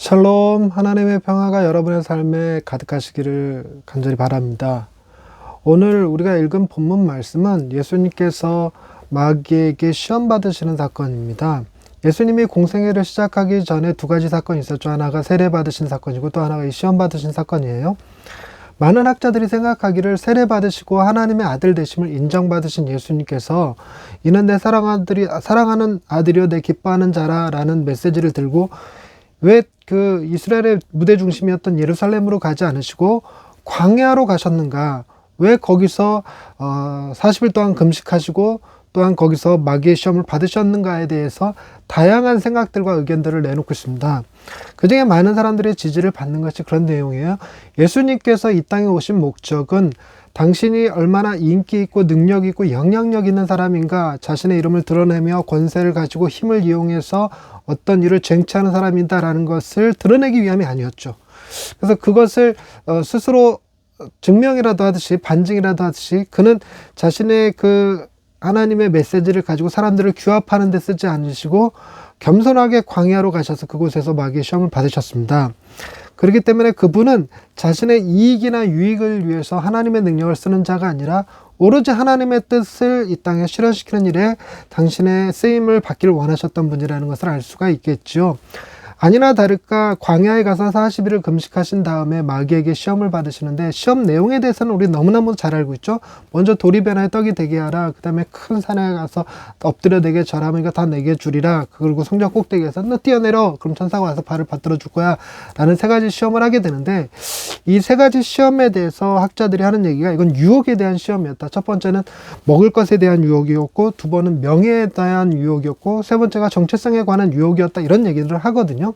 샬롬, 하나님의 평화가 여러분의 삶에 가득하시기를 간절히 바랍니다. 오늘 우리가 읽은 본문 말씀은 예수님께서 마귀에게 시험 받으시는 사건입니다. 예수님이 공생애를 시작하기 전에 두 가지 사건이 있었죠. 하나가 세례 받으신 사건이고 또 하나가 이 시험 받으신 사건이에요. 많은 학자들이 생각하기를 세례 받으시고 하나님의 아들 되심을 인정받으신 예수님께서 이는 내 사랑하는 아들이요 내 기뻐하는 자라 라는 메시지를 들고 왜 그 이스라엘의 무대 중심이었던 예루살렘으로 가지 않으시고 광야로 가셨는가? 왜 거기서 40일 동안 금식하시고 또한 거기서 마귀의 시험을 받으셨는가에 대해서 다양한 생각들과 의견들을 내놓고 있습니다. 그 중에 많은 사람들의 지지를 받는 것이 그런 내용이에요. 예수님께서 이 땅에 오신 목적은 당신이 얼마나 인기 있고 능력 있고 영향력 있는 사람인가, 자신의 이름을 드러내며 권세를 가지고 힘을 이용해서 어떤 일을 쟁취하는 사람이다라는 것을 드러내기 위함이 아니었죠. 그래서 그것을 스스로 증명이라도 하듯이 반증이라도 하듯이 그는 자신의 그 하나님의 메시지를 가지고 사람들을 규합하는 데 쓰지 않으시고 겸손하게 광야로 가셔서 그곳에서 마귀의 시험을 받으셨습니다. 그렇기 때문에 그분은 자신의 이익이나 유익을 위해서 하나님의 능력을 쓰는 자가 아니라 오로지 하나님의 뜻을 이 땅에 실현시키는 일에 당신의 쓰임을 받기를 원하셨던 분이라는 것을 알 수가 있겠죠. 아니나 다를까 광야에 가서 40일을 금식하신 다음에 마귀에게 시험을 받으시는데 시험 내용에 대해서는 우리 너무너무 잘 알고 있죠. 먼저 돌이 변하여 떡이 되게 하라. 그 다음에 큰 산에 가서 엎드려 내게 절하면 이거 다 내게 주리라. 그리고 성전 꼭대기에서 너 뛰어내려. 그럼 천사가 와서 발을 받들어 줄 거야. 라는 세 가지 시험을 하게 되는데 이 세 가지 시험에 대해서 학자들이 하는 얘기가 이건 유혹에 대한 시험이었다. 첫 번째는 먹을 것에 대한 유혹이었고 두 번은 명예에 대한 유혹이었고 세 번째가 정체성에 관한 유혹이었다. 이런 얘기들을 하거든요.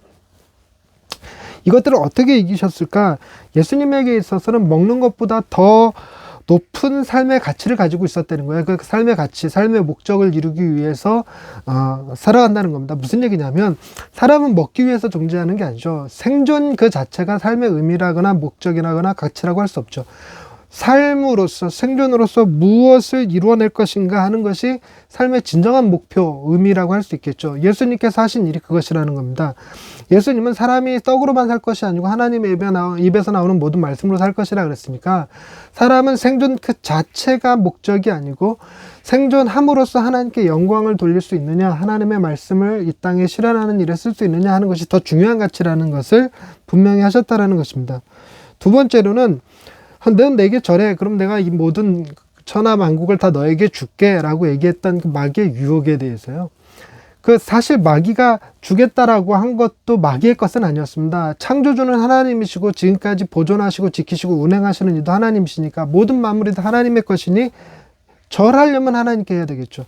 이것들을 어떻게 이기셨을까? 예수님에게 있어서는 먹는 것보다 더 높은 삶의 가치를 가지고 있었다는 거예요. 그 삶의 가치, 삶의 목적을 이루기 위해서 살아간다는 겁니다. 무슨 얘기냐면 사람은 먹기 위해서 존재하는 게 아니죠. 생존 그 자체가 삶의 의미라거나 목적이라거나 가치라고 할 수 없죠. 삶으로서 생존으로서 무엇을 이루어낼 것인가 하는 것이 삶의 진정한 목표, 의미라고 할 수 있겠죠. 예수님께서 하신 일이 그것이라는 겁니다. 예수님은 사람이 떡으로만 살 것이 아니고 하나님의 입에서 나오는 모든 말씀으로 살 것이라 그랬으니까 사람은 생존 그 자체가 목적이 아니고 생존함으로써 하나님께 영광을 돌릴 수 있느냐, 하나님의 말씀을 이 땅에 실현하는 일에 쓸 수 있느냐 하는 것이 더 중요한 가치라는 것을 분명히 하셨다라는 것입니다. 두 번째로는 넌 내게 절해. 그럼 내가 이 모든 천하 만국을 다 너에게 줄게 라고 얘기했던 그 마귀의 유혹에 대해서요. 그 사실 마귀가 주겠다라고 한 것도 마귀의 것은 아니었습니다. 창조주는 하나님이시고 지금까지 보존하시고 지키시고 운행하시는 이도 하나님이시니까 모든 만물이 다 하나님의 것이니 절하려면 하나님께 해야 되겠죠.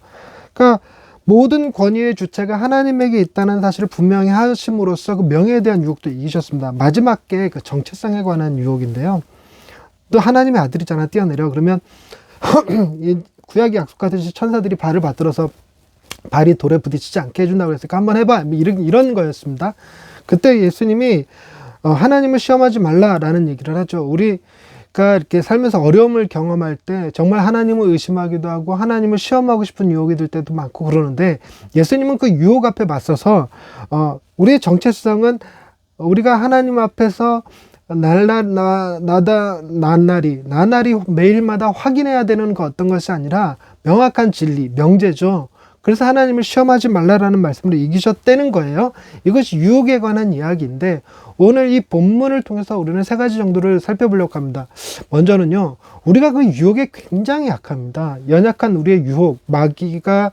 그러니까 모든 권위의 주체가 하나님에게 있다는 사실을 분명히 하심으로써 그 명예에 대한 유혹도 이기셨습니다. 마지막 게 그 정체성에 관한 유혹인데요. 또 하나님의 아들이잖아, 뛰어내려. 그러면 구약이 약속하듯이 천사들이 발을 받들어서 발이 돌에 부딪히지 않게 해준다고 그랬으니까 한번 해봐. 이런 거였습니다. 그때 예수님이 하나님을 시험하지 말라라는 얘기를 하죠. 우리가 이렇게 살면서 어려움을 경험할 때 정말 하나님을 의심하기도 하고 하나님을 시험하고 싶은 유혹이 들 때도 많고 그러는데 예수님은 그 유혹 앞에 맞서서 우리의 정체성은 우리가 하나님 앞에서 나날이 매일마다 확인해야 되는 그 어떤 것이 아니라 명확한 진리, 명제죠. 그래서 하나님을 시험하지 말라라는 말씀으로 이기셨다는 거예요. 이것이 유혹에 관한 이야기인데 오늘 이 본문을 통해서 우리는 세 가지 정도를 살펴보려고 합니다. 먼저는요, 우리가 그 유혹에 굉장히 약합니다. 연약한 우리의 유혹, 마귀가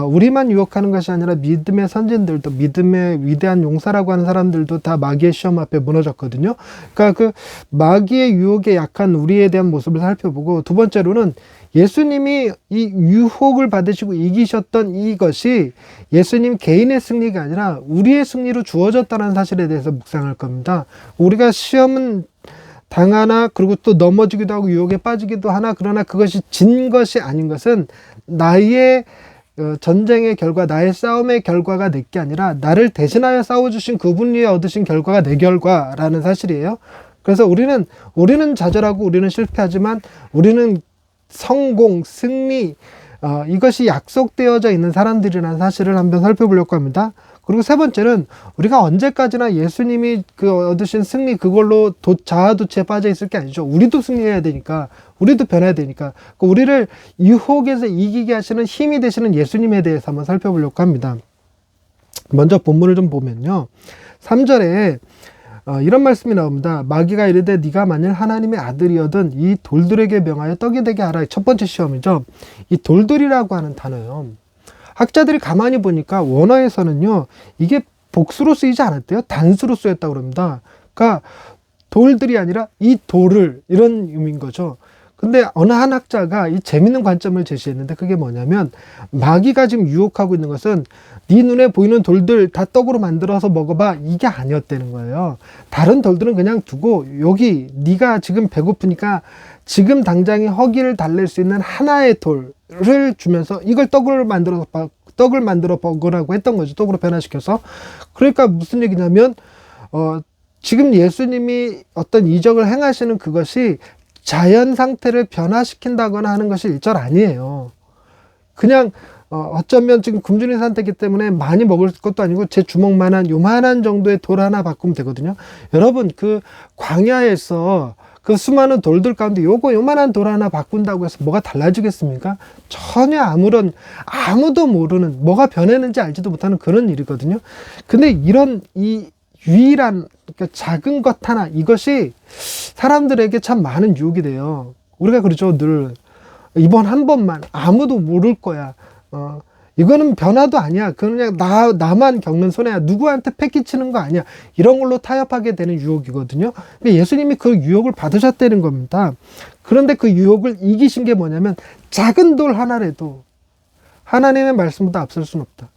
우리만 유혹하는 것이 아니라 믿음의 선진들도, 믿음의 위대한 용사라고 하는 사람들도 다 마귀의 시험 앞에 무너졌거든요. 그러니까 그 마귀의 유혹에 약한 우리에 대한 모습을 살펴보고 두 번째로는 예수님이 이 유혹을 받으시고 이기셨던 이것이 예수님 개인의 승리가 아니라 우리의 승리로 주어졌다는 사실에 대해서 묵상할 겁니다. 우리가 시험은 당하나 그리고 또 넘어지기도 하고 유혹에 빠지기도 하나 그러나 그것이 진 것이 아닌 것은 나의 전쟁의 결과, 나의 싸움의 결과가 내 게 아니라 나를 대신하여 싸워주신 그분이 얻으신 결과가 내 결과라는 사실이에요. 그래서 우리는 좌절하고 우리는 실패하지만 우리는 성공, 승리, 이것이 약속되어져 있는 사람들이라는 사실을 한번 살펴보려고 합니다. 그리고 세 번째는 우리가 언제까지나 예수님이 그 얻으신 승리 그걸로 자아도취에 빠져 있을 게 아니죠. 우리도 승리해야 되니까, 우리도 변해야 되니까, 우리를 유혹에서 이기게 하시는 힘이 되시는 예수님에 대해서 한번 살펴보려고 합니다. 먼저 본문을 좀 보면요, 3절에 이런 말씀이 나옵니다. 마귀가 이르되 네가 만일 하나님의 아들이어든 이 돌들에게 명하여 떡이 되게 하라. 첫 번째 시험이죠. 이 돌들이라고 하는 단어요, 학자들이 가만히 보니까 원어에서는요, 이게 복수로 쓰이지 않았대요. 단수로 쓰였다고 그럽니다. 그러니까 돌들이 아니라 이 돌을, 이런 의미인 거죠. 근데 어느 한 학자가 이 재밌는 관점을 제시했는데, 그게 뭐냐면 마귀가 지금 유혹하고 있는 것은 네 눈에 보이는 돌들 다 떡으로 만들어서 먹어봐, 이게 아니었다는 거예요. 다른 돌들은 그냥 두고 여기 네가 지금 배고프니까 지금 당장에 허기를 달랠 수 있는 하나의 돌을 주면서 이걸 떡을 만들어 먹으라고 했던 거죠. 떡으로 변화시켜서. 그러니까 무슨 얘기냐면 지금 예수님이 어떤 이적을 행하시는 그것이 자연 상태를 변화시킨다거나 하는 것이 1절 아니에요. 그냥 어쩌면 지금 굶주린 상태이기 때문에 많이 먹을 것도 아니고 제 주먹만한 요만한 정도의 돌 하나 바꾸면 되거든요. 여러분, 그 광야에서 그 수많은 돌들 가운데 요만한 돌 하나 바꾼다고 해서 뭐가 달라지겠습니까? 전혀 아무도 모르는, 뭐가 변했는지 알지도 못하는 그런 일이거든요. 근데 이런 이 유일한, 그러니까 작은 것 하나, 이것이 사람들에게 참 많은 유혹이 돼요. 우리가 그러죠, 늘 이번 한 번만, 아무도 모를 거야, 이거는 변화도 아니야, 그냥 나만 겪는 손해야, 누구한테 패기치는 거 아니야, 이런 걸로 타협하게 되는 유혹이거든요. 예수님이 그 유혹을 받으셨다는 겁니다. 그런데 그 유혹을 이기신 게 뭐냐면, 작은 돌 하나라도 하나님의 말씀보다 앞설 수는 없다.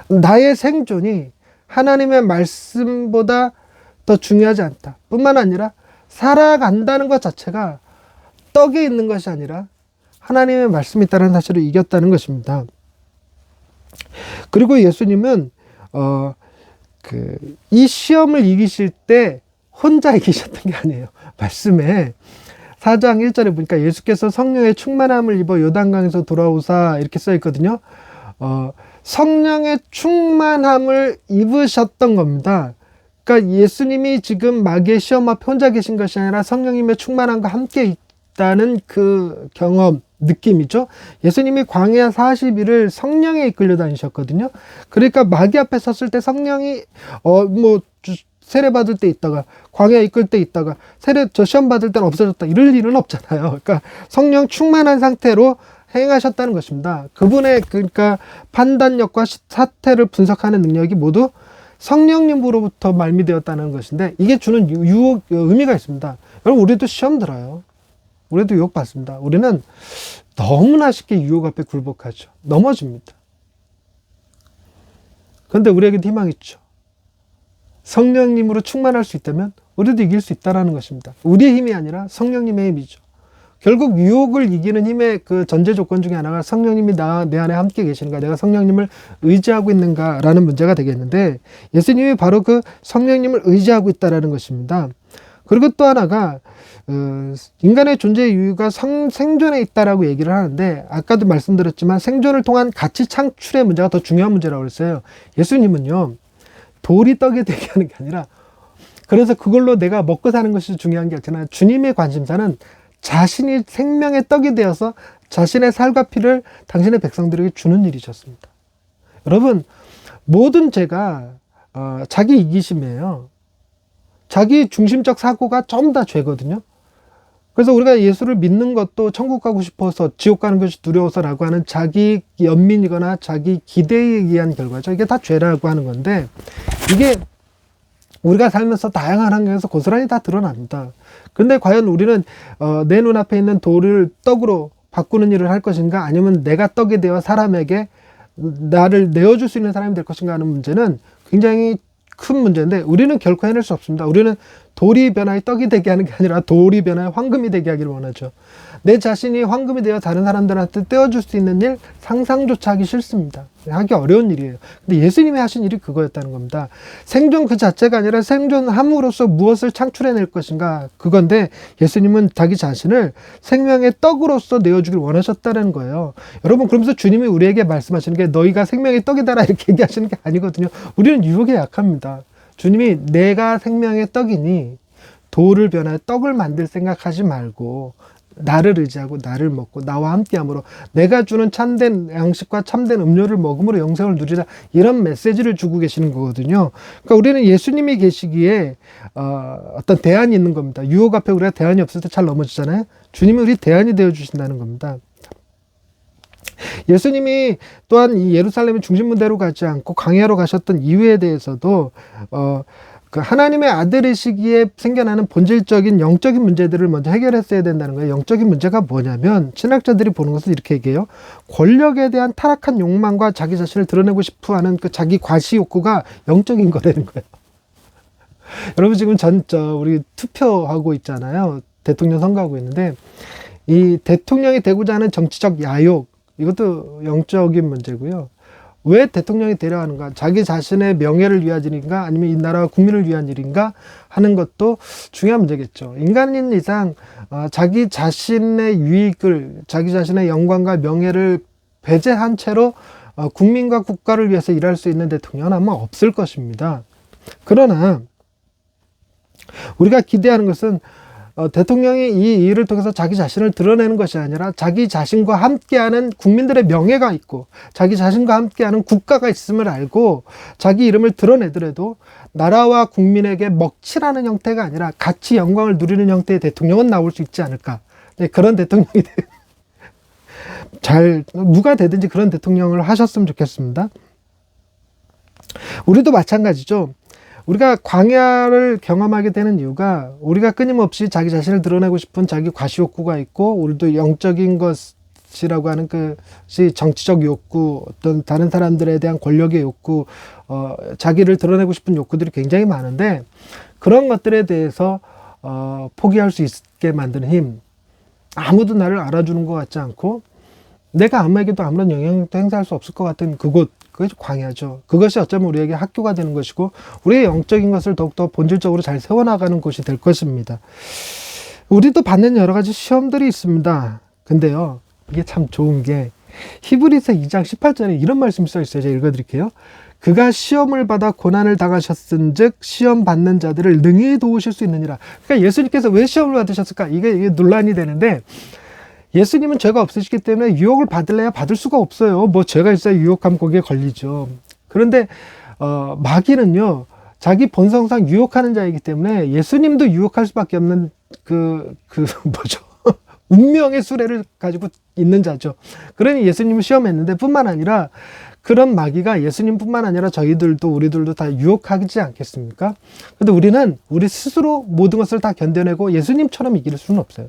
나의 생존이 하나님의 말씀보다 더 중요하지 않다 뿐만 아니라, 살아간다는 것 자체가 떡에 있는 것이 아니라 하나님의 말씀이 있다는 사실을 이겼다는 것입니다. 그리고 예수님은 이 시험을 이기실 때 혼자 이기셨던 게 아니에요. 말씀에 4장 1절에 보니까 예수께서 성령의 충만함을 입어 요단강에서 돌아오사, 이렇게 써 있거든요. 성령의 충만함을 입으셨던 겁니다. 그러니까 예수님이 지금 마귀의 시험 앞에 혼자 계신 것이 아니라 성령님의 충만함과 함께 있다는 그 경험, 느낌이죠. 예수님이 광야 40일을 성령에 이끌려 다니셨거든요. 그러니까 마귀 앞에 섰을 때 성령이 세례 받을 때 있다가, 광야 이끌 때 있다가, 시험 받을 때는 없어졌다, 이럴 일은 없잖아요. 그러니까 성령 충만한 상태로 행하셨다는 것입니다. 그분의 그러니까 판단력과 사태를 분석하는 능력이 모두 성령님으로부터 말미되었다는 것인데, 이게 주는 의미가 있습니다. 여러분, 우리도 시험 들어요. 우리도 유혹 받습니다. 우리는 너무나 쉽게 유혹 앞에 굴복하죠. 넘어집니다. 그런데 우리에게도 희망이 있죠. 성령님으로 충만할 수 있다면 우리도 이길 수 있다는 것입니다. 우리의 힘이 아니라 성령님의 힘이죠. 결국 유혹을 이기는 힘의 그 전제 조건 중에 하나가 성령님이 내 안에 함께 계시는가, 내가 성령님을 의지하고 있는가라는 문제가 되겠는데, 예수님이 바로 그 성령님을 의지하고 있다는 것입니다. 그리고 또 하나가 인간의 존재의 이유가 생존에 있다라고 얘기를 하는데, 아까도 말씀드렸지만 생존을 통한 가치 창출의 문제가 더 중요한 문제라고 그랬어요. 예수님은요, 돌이 떡이 되게 하는 게 아니라, 그래서 그걸로 내가 먹고 사는 것이 중요한 게 아니라, 주님의 관심사는 자신이 생명의 떡이 되어서 자신의 살과 피를 당신의 백성들에게 주는 일이셨습니다. 여러분, 모든 죄가 자기 이기심이에요. 자기 중심적 사고가 전부 다 죄거든요. 그래서 우리가 예수를 믿는 것도 천국 가고 싶어서, 지옥 가는 것이 두려워서라고 하는 자기 연민이거나 자기 기대에 의한 결과죠. 이게 다 죄라고 하는 건데, 이게 우리가 살면서 다양한 환경에서 고스란히 다 드러납니다. 근데 과연 우리는 내 눈앞에 있는 돌을 떡으로 바꾸는 일을 할 것인가, 아니면 내가 떡이 되어 사람에게 나를 내어줄 수 있는 사람이 될 것인가 하는 문제는 굉장히 큰 문제인데, 우리는 결코 해낼 수 없습니다. 우리는 돌이 변화에 떡이 되게 하는 게 아니라 돌이 변화에 황금이 되게 하기를 원하죠. 내 자신이 황금이 되어 다른 사람들한테 떼어줄 수 있는 일 상상조차 하기 싫습니다. 하기 어려운 일이에요. 근데 예수님이 하신 일이 그거였다는 겁니다. 생존 그 자체가 아니라 생존함으로써 무엇을 창출해낼 것인가, 그건데 예수님은 자기 자신을 생명의 떡으로서 내어주길 원하셨다는 거예요. 여러분, 그러면서 주님이 우리에게 말씀하시는 게 너희가 생명의 떡이다라 이렇게 얘기하시는 게 아니거든요. 우리는 유혹에 약합니다. 주님이 내가 생명의 떡이니 돌을 변화해 떡을 만들 생각하지 말고 나를 의지하고 나를 먹고 나와 함께함으로 내가 주는 참된 양식과 참된 음료를 먹음으로 영생을 누리라, 이런 메시지를 주고 계시는 거거든요. 그러니까 우리는 예수님이 계시기에 어떤 대안이 있는 겁니다. 유혹 앞에 우리가 대안이 없을 때 잘 넘어지잖아요. 주님이 우리 대안이 되어 주신다는 겁니다. 예수님이 또한 이 예루살렘의 중심문대로 가지 않고 광야로 가셨던 이유에 대해서도 그 하나님의 아들이시기에 생겨나는 본질적인 영적인 문제들을 먼저 해결했어야 된다는 거예요. 영적인 문제가 뭐냐면 신학자들이 보는 것은 이렇게 얘기해요. 권력에 대한 타락한 욕망과 자기 자신을 드러내고 싶어하는 그 자기 과시 욕구가 영적인 거라는 거예요. 여러분, 지금 우리 투표하고 있잖아요. 대통령 선거하고 있는데 이 대통령이 되고자 하는 정치적 야욕, 이것도 영적인 문제고요. 왜 대통령이 되려 하는가? 자기 자신의 명예를 위한 일인가? 아니면 이 나라와 국민을 위한 일인가? 하는 것도 중요한 문제겠죠. 인간인 이상 자기 자신의 유익을, 자기 자신의 영광과 명예를 배제한 채로 국민과 국가를 위해서 일할 수 있는 대통령은 아마 없을 것입니다. 그러나 우리가 기대하는 것은 대통령이 이 일을 통해서 자기 자신을 드러내는 것이 아니라 자기 자신과 함께하는 국민들의 명예가 있고 자기 자신과 함께하는 국가가 있음을 알고 자기 이름을 드러내더라도 나라와 국민에게 먹칠하는 형태가 아니라 같이 영광을 누리는 형태의 대통령은 나올 수 있지 않을까. 네, 그런 대통령이 누가 되든지 그런 대통령을 하셨으면 좋겠습니다. 우리도 마찬가지죠. 우리가 광야를 경험하게 되는 이유가 우리가 끊임없이 자기 자신을 드러내고 싶은 자기 과시욕구가 있고, 우리도 영적인 것이라고 하는 것이 정치적 욕구, 어떤 다른 사람들에 대한 권력의 욕구, 자기를 드러내고 싶은 욕구들이 굉장히 많은데, 그런 것들에 대해서 포기할 수 있게 만드는 힘, 아무도 나를 알아주는 것 같지 않고 내가 아무에게도 아무런 영향력도 행사할 수 없을 것 같은 그것이 광야죠. 그것이 어쩌면 우리에게 학교가 되는 것이고 우리의 영적인 것을 더욱더 본질적으로 잘 세워나가는 곳이 될 것입니다. 우리도 받는 여러 가지 시험들이 있습니다. 근데요, 이게 참 좋은 게 히브리서 2장 18절에 이런 말씀이 써 있어요. 제가 읽어드릴게요. 그가 시험을 받아 고난을 당하셨은 즉 시험 받는 자들을 능히 도우실 수 있느니라. 그러니까 예수님께서 왜 시험을 받으셨을까? 이게 논란이 되는데, 예수님은 죄가 없으시기 때문에 유혹을 받을래야 받을 수가 없어요. 뭐 죄가 있어야 유혹하면 거기에 걸리죠. 그런데 마귀는요, 자기 본성상 유혹하는 자이기 때문에 예수님도 유혹할 수밖에 없는 운명의 수레를 가지고 있는 자죠. 그러니 예수님을 시험했는데, 뿐만 아니라 그런 마귀가 예수님뿐만 아니라 우리들도 다 유혹하지 않겠습니까? 근데 우리는 우리 스스로 모든 것을 다 견뎌내고 예수님처럼 이길 수는 없어요.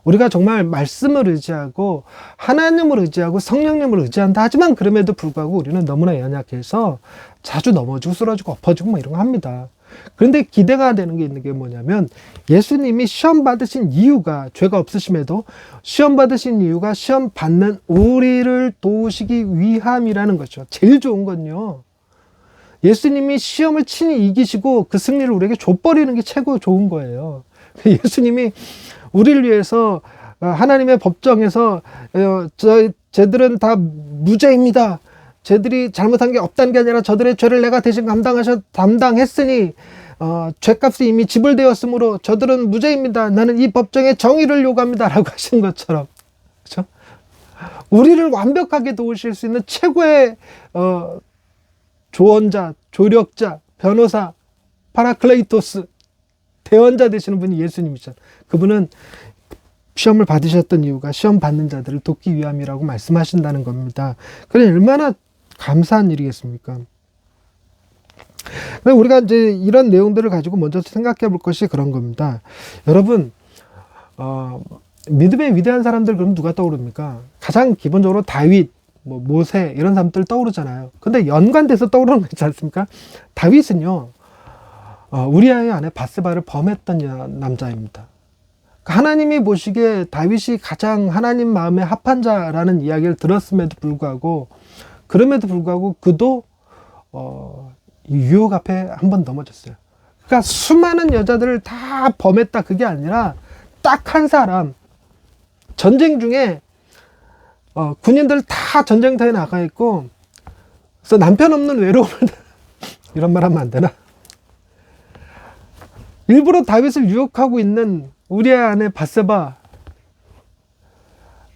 우리가 정말 말씀을 의지하고 하나님을 의지하고 성령님을 의지한다 하지만 그럼에도 불구하고 우리는 너무나 연약해서 자주 넘어지고 쓰러지고 엎어지고 이런 거 합니다. 그런데 기대가 되는 게 있는 게 뭐냐면, 예수님이 시험 받으신 이유가, 죄가 없으심에도 시험 받으신 이유가 시험 받는 우리를 도우시기 위함이라는 거죠. 제일 좋은 건요, 예수님이 시험을 친히 이기시고 그 승리를 우리에게 줘버리는 게 최고 좋은 거예요. 예수님이 우리를 위해서 하나님의 법정에서 쟤들은 다 무죄입니다. 쟤들이 잘못한 게 없다는 게 아니라 저들의 죄를 내가 대신 담당했으니 죄값이 이미 지불되었으므로 저들은 무죄입니다. 나는 이 법정에 정의를 요구합니다. 라고 하신 것처럼, 그렇죠? 우리를 완벽하게 도우실 수 있는 최고의 조언자, 조력자, 변호사, 파라클레이토스, 대원자 되시는 분이 예수님이잖아요. 그분은 시험을 받으셨던 이유가 시험 받는 자들을 돕기 위함이라고 말씀하신다는 겁니다. 그래, 얼마나 감사한 일이겠습니까? 우리가 이제 이런 내용들을 가지고 먼저 생각해 볼 것이 그런 겁니다. 여러분, 믿음의 위대한 사람들 그럼 누가 떠오릅니까? 가장 기본적으로 다윗, 모세 이런 사람들 떠오르잖아요. 근데 연관돼서 떠오르는 거 있지 않습니까? 다윗은요, 우리아의 아내 바세바를 범했던 남자입니다. 하나님이 보시기에 다윗이 가장 하나님 마음에 합한 자라는 이야기를 들었음에도 불구하고, 그도 유혹 앞에 한번 넘어졌어요. 그러니까 수많은 여자들을 다 범했다 그게 아니라 딱 한 사람, 전쟁 중에 군인들 다 전쟁터에 나가 있고, 그래서 남편 없는 외로움을 이런 말 하면 안 되나? 일부러 다윗을 유혹하고 있는 우리의 아내 바세바,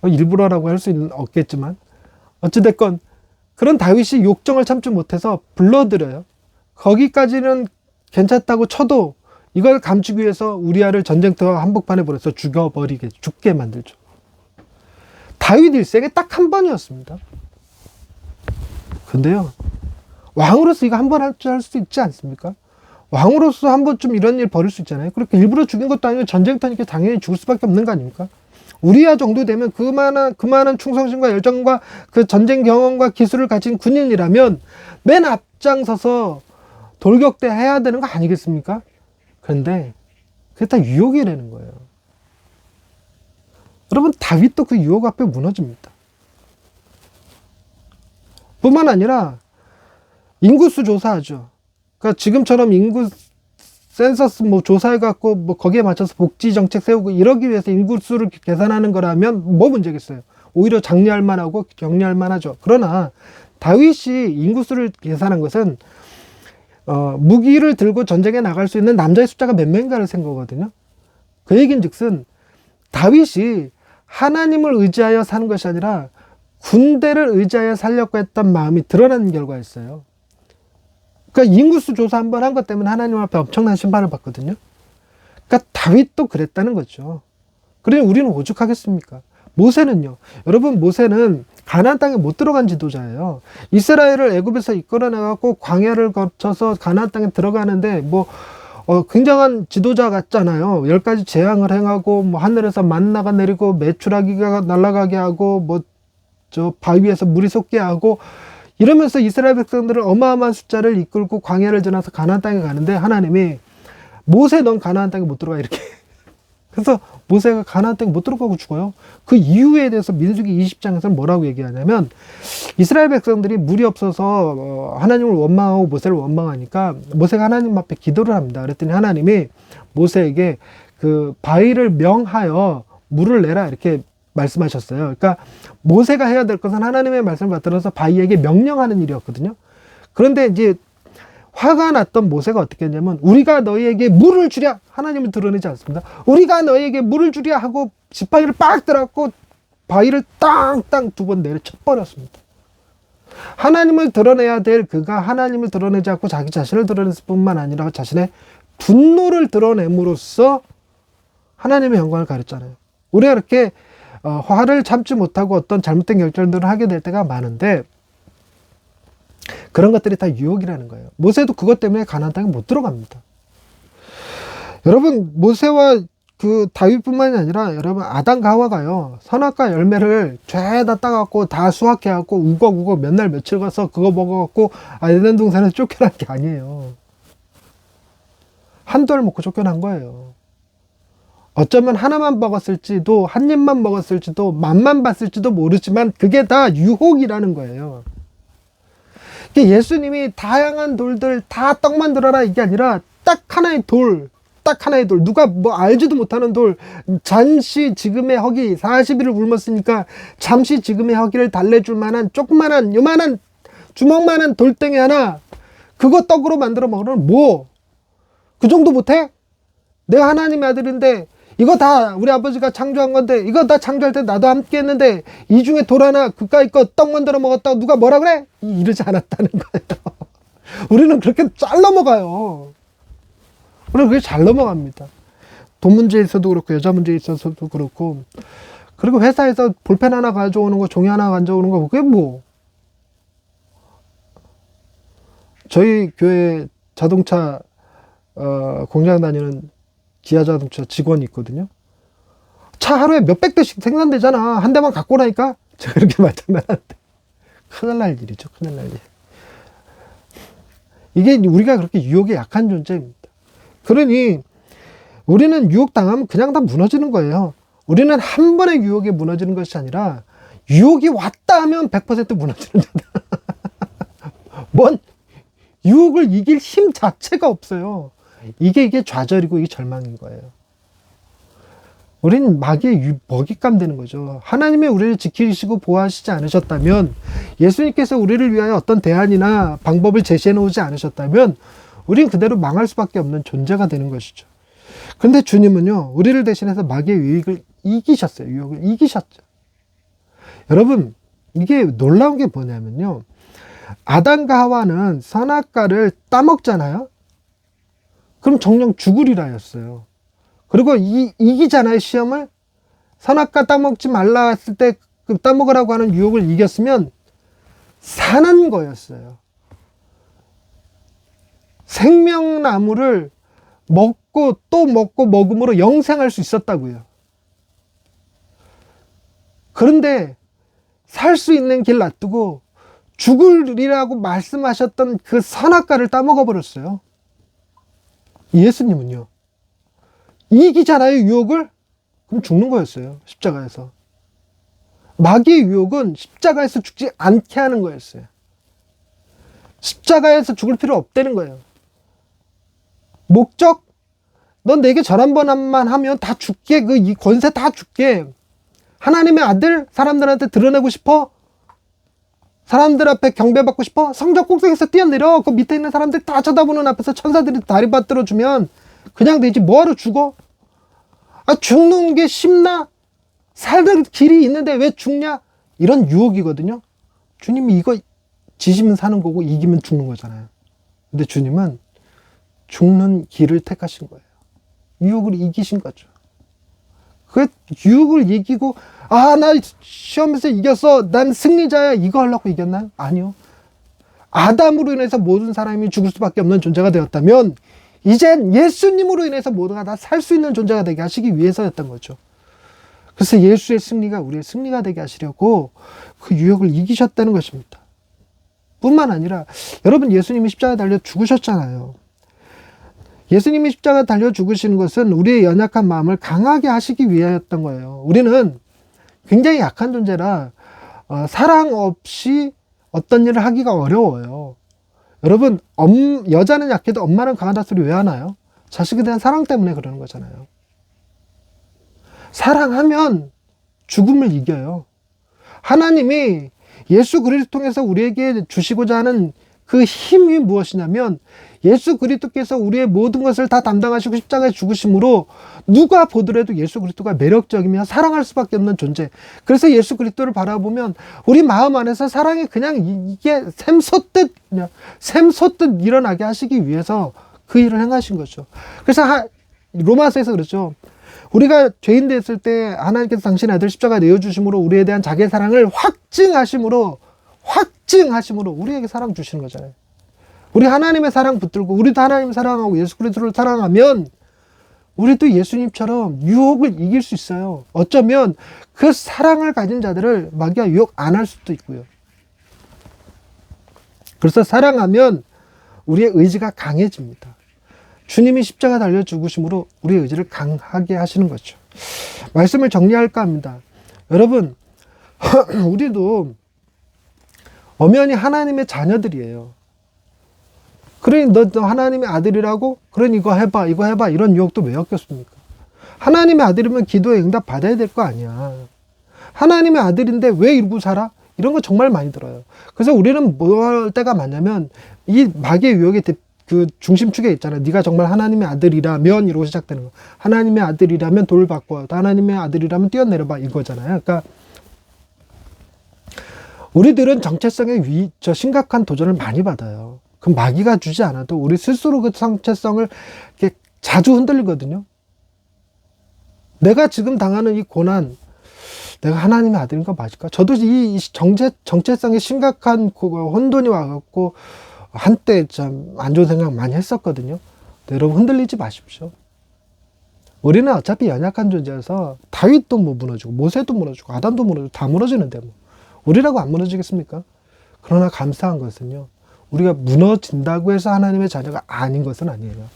일부러라고 할 수 없겠지만 어찌됐건 그런 다윗이 욕정을 참지 못해서 불러들여요. 거기까지는 괜찮다고 쳐도 이걸 감추기 위해서 우리아를 전쟁터 한복판에 보내서 죽게 만들죠. 다윗 일생에 딱 한 번이었습니다. 근데요, 왕으로서 이거 한 번 할 수 있지 않습니까? 왕으로서 한 번쯤 이런 일 벌일 수 있잖아요. 그렇게 일부러 죽인 것도 아니고 전쟁터니까 당연히 죽을 수밖에 없는 거 아닙니까? 우리아 정도 되면 그만한 충성심과 열정과 그 전쟁 경험과 기술을 가진 군인이라면 맨 앞장서서 돌격대 해야 되는 거 아니겠습니까? 그런데 그게 다 유혹이라는 거예요. 여러분, 다윗도 그 유혹 앞에 무너집니다. 뿐만 아니라 인구수 조사하죠. 그러니까 지금처럼 인구 센서스 조사해갖고 거기에 맞춰서 복지 정책 세우고 이러기 위해서 인구수를 계산하는 거라면 뭐 문제겠어요. 오히려 장려할 만하고 격려할 만하죠. 그러나 다윗이 인구수를 계산한 것은 무기를 들고 전쟁에 나갈 수 있는 남자의 숫자가 몇 명인가를 센 거거든요. 그 얘긴즉슨 다윗이 하나님을 의지하여 사는 것이 아니라 군대를 의지하여 살려고 했던 마음이 드러나는 결과였어요. 그러니까 인구수 조사 한번 한 것 때문에 하나님 앞에 엄청난 심판을 받거든요. 그러니까 다윗도 그랬다는 거죠. 그러니 우리는 오죽하겠습니까? 모세는요. 여러분, 모세는 가나안 땅에 못 들어간 지도자예요. 이스라엘을 애굽에서 이끌어내갖고 광야를 거쳐서 가나안 땅에 들어가는데 굉장한 지도자 같잖아요. 10가지 재앙을 행하고 하늘에서 만나가 내리고 메추라기가 날아가게 하고 바위 위에서 물이 솟게 하고 이러면서 이스라엘 백성들을 어마어마한 숫자를 이끌고 광야를 지나서 가나안 땅에 가는데 하나님이 모세 넌 가나안 땅에 못 들어가 이렇게. 그래서 모세가 가나안 땅에 못 들어가고 죽어요. 그 이유에 대해서 민수기 20장에서는 뭐라고 얘기하냐면 이스라엘 백성들이 물이 없어서 하나님을 원망하고 모세를 원망하니까 모세가 하나님 앞에 기도를 합니다. 그랬더니 하나님이 모세에게 그 바위를 명하여 물을 내라 이렇게 말씀하셨어요. 그러니까 모세가 해야 될 것은 하나님의 말씀을 받들어서 바위에게 명령하는 일이었거든요. 그런데 이제 화가 났던 모세가 어떻게 했냐면 우리가 너희에게 물을 주랴, 하나님을 드러내지 않습니다. 우리가 너희에게 물을 주랴 하고 지팡이를 빡 들었고 바위를 땅땅 2번 내려쳐버렸습니다. 하나님을 드러내야 될 그가 하나님을 드러내지 않고 자기 자신을 드러냈을 뿐만 아니라 자신의 분노를 드러냄으로써 하나님의 영광을 가렸잖아요. 우리가 이렇게 화를 참지 못하고 어떤 잘못된 결정들을 하게 될 때가 많은데 그런 것들이 다 유혹이라는 거예요. 모세도 그것 때문에 가나안 땅에 못 들어갑니다. 여러분, 모세와 그 다윗뿐만이 아니라 여러분 아담과 하와가요 선악과 열매를 죄다 따갖고 다 수확해갖고 우걱우걱 몇 날 며칠 가서 그거 먹어갖고 에덴 동산에서 쫓겨난 게 아니에요. 한두 알 먹고 쫓겨난 거예요. 어쩌면 하나만 먹었을지도 한 입만 먹었을지도 맛만 봤을지도 모르지만 그게 다 유혹이라는 거예요. 예수님이 다양한 돌들 다 떡 만들어라 이게 아니라 딱 하나의 돌 누가 알지도 못하는 돌, 잠시 지금의 허기 40일을 굶었으니까 잠시 지금의 허기를 달래줄 만한 조그만한 요만한 주먹만한 돌덩이 하나 그거 떡으로 만들어 먹으면 그 정도 못해? 내가 하나님의 아들인데 이거 다 우리 아버지가 창조한 건데 이거 다 창조할 때 나도 함께 했는데 이 중에 돌 하나 그까이 거 떡 만들어 먹었다고 누가 뭐라 그래? 이러지 않았다는 거예요. 우리는 그렇게 잘 넘어가요. 우리는 그게 잘 넘어갑니다. 돈 문제에 있어도 그렇고 여자 문제에 있어서도 그렇고 그리고 회사에서 볼펜 하나 가져오는 거 종이 하나 가져오는 거 그게 저희 교회 자동차 공장 다니는 기아 자동차 직원이 있거든요. 차 하루에 몇백 대씩 생산되잖아. 한 대만 갖고 오라니까? 제가 그렇게 말장난하는데 큰일 날 일이죠. 큰일 날 일. 이게 우리가 그렇게 유혹에 약한 존재입니다. 그러니 우리는 유혹당하면 그냥 다 무너지는 거예요. 우리는 한 번의 유혹에 무너지는 것이 아니라 유혹이 왔다 하면 100% 무너지는 자다. 뭔 유혹을 이길 힘 자체가 없어요. 이게 좌절이고 이게 절망인 거예요. 우린 마귀의 먹잇감 되는 거죠. 하나님의 우리를 지키시고 보호하시지 않으셨다면, 예수님께서 우리를 위하여 어떤 대안이나 방법을 제시해 놓지 않으셨다면 우린 그대로 망할 수밖에 없는 존재가 되는 것이죠. 그런데 주님은요, 우리를 대신해서 마귀의 유혹을 이기셨어요. 유혹을 이기셨죠. 여러분, 이게 놀라운 게 뭐냐면요, 아담과 하와는 선악과를 따먹잖아요. 그럼 정녕 죽으리라 했어요. 그리고 이기잖아요, 시험을. 선악과 따먹지 말라 했을 때 그 따먹으라고 하는 유혹을 이겼으면 사는 거였어요. 생명나무를 먹고 또 먹고 먹음으로 영생할 수 있었다고요. 그런데 살 수 있는 길 놔두고 죽으리라고 말씀하셨던 그 선악과를 따먹어 버렸어요. 예수님은요, 이기잖아요, 유혹을. 그럼 죽는 거였어요, 십자가에서. 마귀의 유혹은 십자가에서 죽지 않게 하는 거였어요. 십자가에서 죽을 필요 없다는 거예요. 목적? 넌 내게 절 한 번만 하면 다 죽게, 이 권세 다 줄게. 하나님의 아들 사람들한테 드러내고 싶어? 사람들 앞에 경배받고 싶어? 성전 꼭대기에서 뛰어내려. 그 밑에 있는 사람들 다 쳐다보는 앞에서 천사들이 다리 받들어 주면 그냥 되지. 뭐하러 죽어? 죽는 게 쉽나? 살던 길이 있는데 왜 죽냐? 이런 유혹이거든요. 주님이 이거 지시면 사는 거고 이기면 죽는 거잖아요. 근데 주님은 죽는 길을 택하신 거예요. 유혹을 이기신 거죠. 그 유혹을 이기고, 나 시험에서 이겼어, 난 승리자야, 이거 하려고 이겼나요? 아니요. 아담으로 인해서 모든 사람이 죽을 수밖에 없는 존재가 되었다면 이젠 예수님으로 인해서 모두가 다 살 수 있는 존재가 되게 하시기 위해서였던 거죠. 그래서 예수의 승리가 우리의 승리가 되게 하시려고 그 유혹을 이기셨다는 것입니다. 뿐만 아니라 여러분, 예수님이 십자가에 달려 죽으셨잖아요. 예수님이 십자가에 달려 죽으시는 것은 우리의 연약한 마음을 강하게 하시기 위하였던 거예요. 우리는 굉장히 약한 존재라 사랑 없이 어떤 일을 하기가 어려워요. 여러분, 여자는 약해도 엄마는 강하다 소리 왜 하나요? 자식에 대한 사랑 때문에 그러는 거잖아요. 사랑하면 죽음을 이겨요. 하나님이 예수 그리스도 통해서 우리에게 주시고자 하는 그 힘이 무엇이냐면, 예수 그리스도께서 우리의 모든 것을 다 담당하시고 십자가에 죽으심으로 누가 보더라도 예수 그리스도가 매력적이며 사랑할 수밖에 없는 존재. 그래서 예수 그리스도를 바라보면 우리 마음 안에서 사랑이 그냥 이게 샘솟듯 일어나게 하시기 위해서 그 일을 행하신 거죠. 그래서 로마서에서 그렇죠. 우리가 죄인 됐을 때 하나님께서 당신의 아들 십자가에 내어주심으로 우리에 대한 자기의 사랑을 확증하심으로 우리에게 사랑 주시는 거잖아요. 우리 하나님의 사랑 붙들고 우리도 하나님을 사랑하고 예수 그리스도를 사랑하면 우리도 예수님처럼 유혹을 이길 수 있어요. 어쩌면 그 사랑을 가진 자들을 마귀가 유혹 안 할 수도 있고요. 그래서 사랑하면 우리의 의지가 강해집니다. 주님이 십자가 달려 죽으심으로 우리의 의지를 강하게 하시는 거죠. 말씀을 정리할까 합니다. 여러분, 우리도 엄연히 하나님의 자녀들이에요. 그러니 너 하나님의 아들이라고? 그러니 이거 해봐 이런 유혹도 왜 엮였습니까? 하나님의 아들이면 기도에 응답 받아야 될 거 아니야. 하나님의 아들인데 왜 이러고 살아? 이런 거 정말 많이 들어요. 그래서 우리는 뭐 할 때가 많냐면 이 마귀의 유혹의 그 중심축에 있잖아요. 네가 정말 하나님의 아들이라면 이러고 시작되는 거. 하나님의 아들이라면 돌 바꿔. 하나님의 아들이라면 뛰어내려봐 이거잖아요. 그러니까 우리들은 정체성에 심각한 도전을 많이 받아요. 그 마귀가 주지 않아도 우리 스스로 그 정체성을 이렇게 자주 흔들리거든요. 내가 지금 당하는 이 고난, 내가 하나님의 아들인가 맞을까? 저도 이 정체성에 심각한 혼돈이 와갖고 한때 참 안 좋은 생각 많이 했었거든요. 여러분, 흔들리지 마십시오. 우리는 어차피 연약한 존재여서 다윗도 뭐 무너지고 모세도 무너지고 아담도 무너지고 다 무너지는데 뭐 우리라고 안 무너지겠습니까? 그러나 감사한 것은요, 우리가 무너진다고 해서 하나님의 자녀가 아닌 것은 아니에요.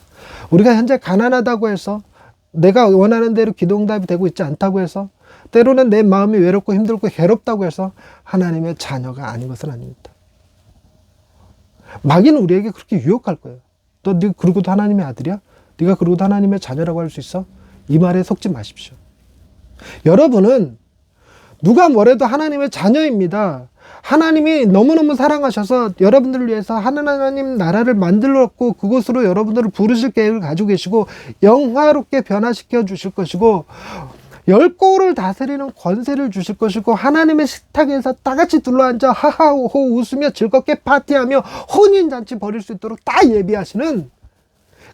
우리가 현재 가난하다고 해서, 내가 원하는 대로 기도응답이 되고 있지 않다고 해서, 때로는 내 마음이 외롭고 힘들고 괴롭다고 해서 하나님의 자녀가 아닌 것은 아닙니다. 마귀는 우리에게 그렇게 유혹할 거예요. 너 그러고도 하나님의 아들이야? 네가 그러고도 하나님의 자녀라고 할 수 있어? 이 말에 속지 마십시오. 여러분은 누가 뭐래도 하나님의 자녀입니다. 하나님이 너무너무 사랑하셔서 여러분들을 위해서 하나님 나라를 만들었고, 그곳으로 여러분들을 부르실 계획을 가지고 계시고, 영화롭게 변화시켜 주실 것이고, 10고를 다스리는 권세를 주실 것이고, 하나님의 식탁에서 다 같이 둘러앉아 하하호호 웃으며 즐겁게 파티하며 혼인잔치 벌일 수 있도록 다 예비하시는,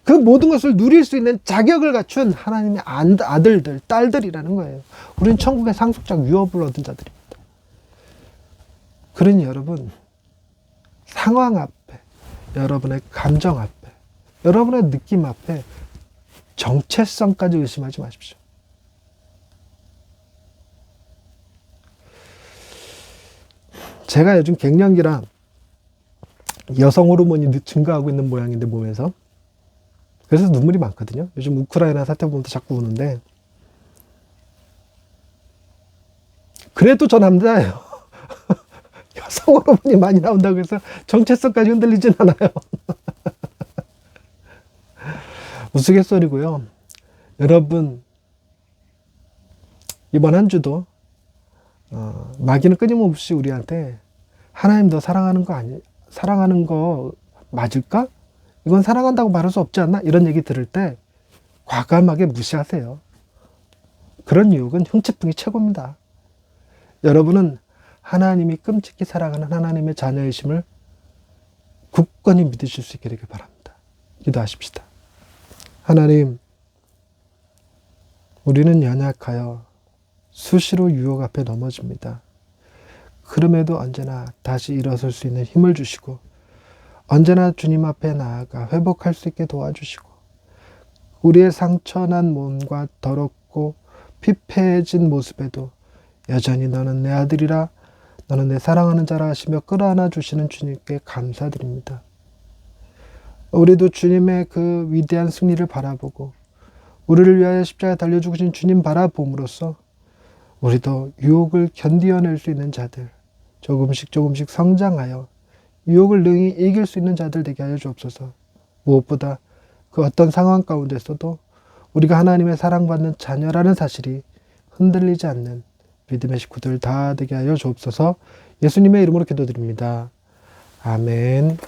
그 모든 것을 누릴 수 있는 자격을 갖춘 하나님의 아들들, 딸들이라는 거예요. 우리는 천국의 상속자 유업을 얻은 자들입니다. 그러니 여러분, 상황 앞에, 여러분의 감정 앞에, 여러분의 느낌 앞에 정체성까지 의심하지 마십시오. 제가 요즘 갱년기라 여성 호르몬이 증가하고 있는 모양인데, 몸에서. 그래서 눈물이 많거든요. 요즘 우크라이나 사태 보면서 자꾸 우는데, 그래도 저 남자예요. 여성 호르몬이 많이 나온다고 해서 정체성까지 흔들리진 않아요. 우스갯소리고요. 여러분, 이번 한 주도 마귀는 끊임없이 우리한테 하나님 너 사랑하는 거 맞을까? 이건 사랑한다고 말할 수 없지 않나? 이런 얘기 들을 때 과감하게 무시하세요. 그런 유혹은 흉측등이 최고입니다. 여러분은 하나님이 끔찍히 사랑하는 하나님의 자녀이심을 굳건히 믿으실 수 있게 되길 바랍니다. 기도하십시다. 하나님, 우리는 연약하여 수시로 유혹 앞에 넘어집니다. 그럼에도 언제나 다시 일어설 수 있는 힘을 주시고, 언제나 주님 앞에 나아가 회복할 수 있게 도와주시고, 우리의 상처난 몸과 더럽고 피폐해진 모습에도 여전히 너는 내 아들이라, 너는 내 사랑하는 자라 하시며 끌어안아 주시는 주님께 감사드립니다. 우리도 주님의 그 위대한 승리를 바라보고, 우리를 위하여 십자가에 달려 죽으신 주님 바라봄으로써 우리도 유혹을 견디어낼 수 있는 자들, 조금씩 성장하여 유혹을 능히 이길 수 있는 자들 되게 하여 주옵소서. 무엇보다 그 어떤 상황 가운데서도 우리가 하나님의 사랑받는 자녀라는 사실이 흔들리지 않는 믿음의 식구들 다 되게 하여 주옵소서. 예수님의 이름으로 기도드립니다. 아멘.